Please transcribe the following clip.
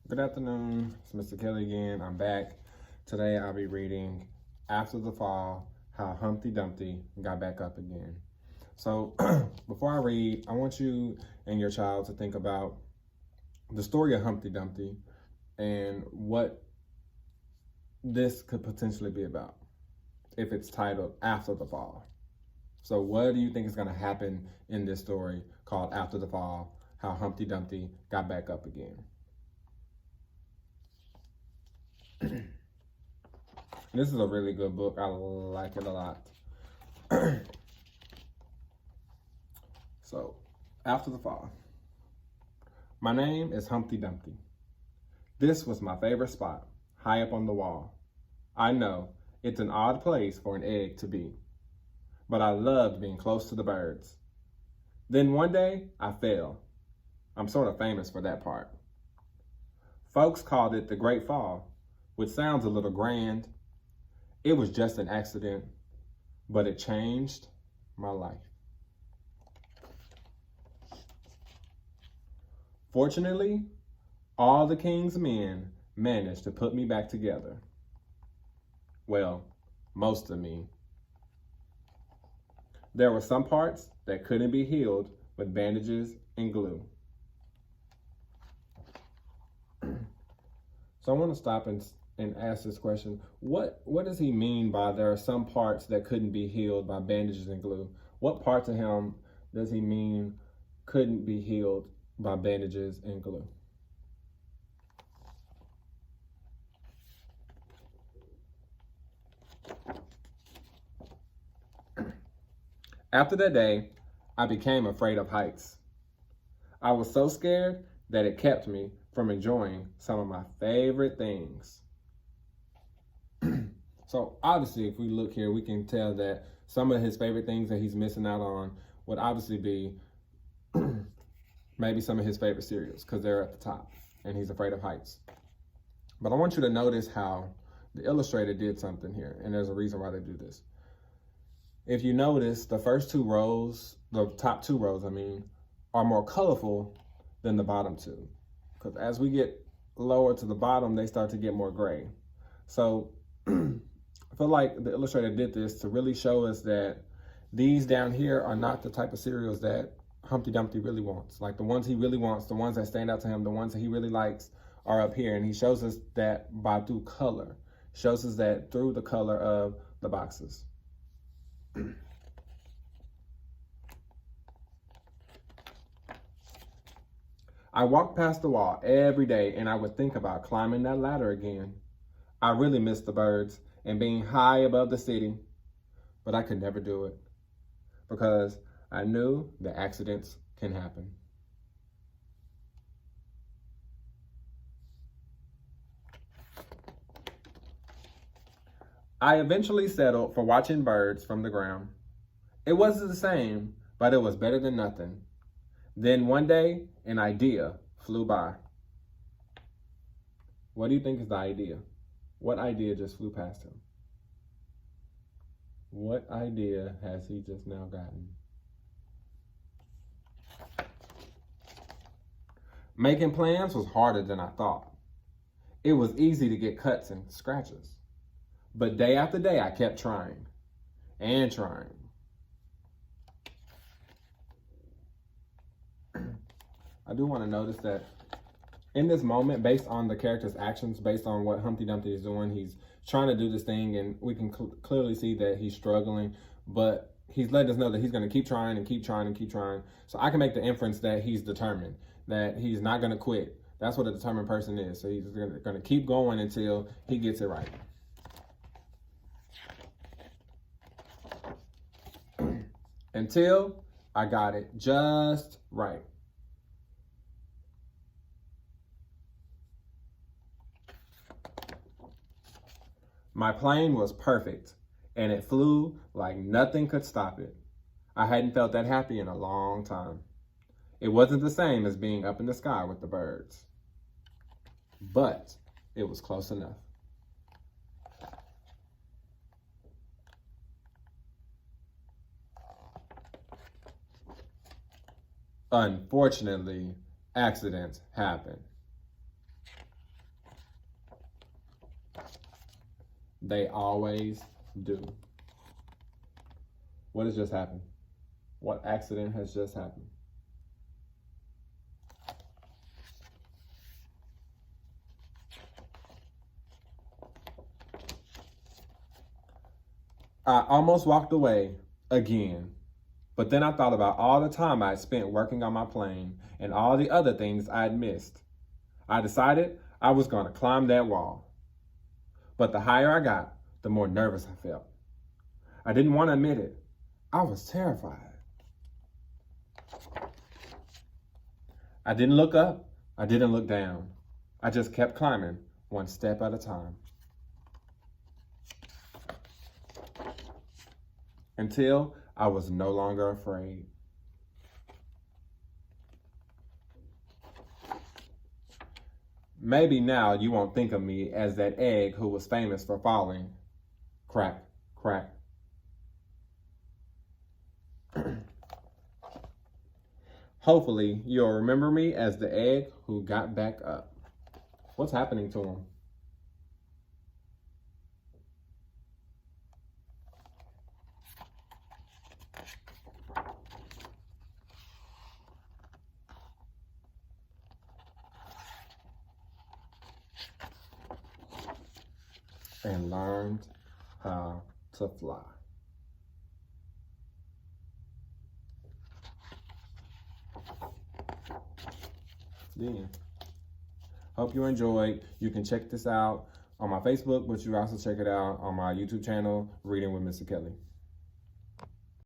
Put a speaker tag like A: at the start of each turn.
A: Good afternoon, it's Mr. Kelley again. I'm back. Today I'll be reading After the Fall, How Humpty Dumpty Got Back Up Again. So before I read, I want you and your child to think about the story of Humpty Dumpty and what this could potentially be about if it's titled After the Fall. So what do you think is going to happen in this story called After the Fall, How Humpty Dumpty Got Back Up Again? This is a really good book. I like it a lot. So, After the Fall. My name is Humpty Dumpty. This was my favorite spot, high up on the wall. I know, it's an odd place for an egg to be, but I loved being close to the birds. Then one day, I fell. I'm sort of famous for that part. Folks called it the Great Fall, which sounds a little grand. It was just an accident, but it changed my life. Fortunately, all the king's men managed to put me back together. Well, most of me. There were some parts that couldn't be healed with bandages and glue. So I want to stop and ask this question. What does he mean by there are some parts that couldn't be healed by bandages and glue? What parts of him does he mean couldn't be healed by bandages and glue? After that day, I became afraid of heights. I was so scared that it kept me from enjoying some of my favorite things. So obviously, if we look here, we can tell that some of his favorite things that he's missing out on would obviously be maybe some of his favorite cereals because they're at the top and he's afraid of heights. But I want you to notice how the illustrator did something here, and there's a reason why they do this. If you notice, the first two rows, the top two rows, are more colorful than the bottom two. Because as we get lower to the bottom, they start to get more gray. So I feel like the illustrator did this to really show us that these down here are not the type of cereals that Humpty Dumpty really wants. Like the ones he really wants, the ones that stand out to him, the ones that he really likes are up here. And he shows us that through color. Shows us that through the color of the boxes. I walked past the wall every day and I would think about climbing that ladder again. I really missed the birds and being high above the city, but I could never do it because I knew that accidents can happen. I eventually settled for watching birds from the ground. It wasn't the same, but it was better than nothing. Then one day, an idea flew by. What do you think is the idea? What idea just flew past him? What idea has he just now gotten? Making plans was harder than I thought. It was easy to get cuts and scratches. But day after day, I kept trying and trying. I do want to notice that in this moment, based on the character's actions, based on what Humpty Dumpty is doing, he's trying to do this thing, and we can clearly see that he's struggling, but he's letting us know that he's going to keep trying and keep trying and keep trying. So I can make the inference that he's determined, that he's not going to quit. That's what a determined person is. So he's going to keep going until he gets it right. Until I got it just right. My plane was perfect, and it flew like nothing could stop it. I hadn't felt that happy in a long time. It wasn't the same as being up in the sky with the birds, but it was close enough. Unfortunately, accidents happen. They always do. What has just happened? What accident has just happened? I almost walked away again, but then I thought about all the time I had spent working on my plane and all the other things I had missed. I decided I was going to climb that wall. But the higher I got, the more nervous I felt. I didn't want to admit it. I was terrified. I didn't look up. I didn't look down. I just kept climbing, one step at a time. Until I was no longer afraid. Maybe now you won't think of me as that egg who was famous for falling. Crack, crack. Hopefully, you'll remember me as the egg who got back up. What's happening to him? And learned how to fly. Yeah. Hope you enjoyed. You can check this out on my Facebook, but you also check it out on my YouTube channel, Reading with Mr. Kelley.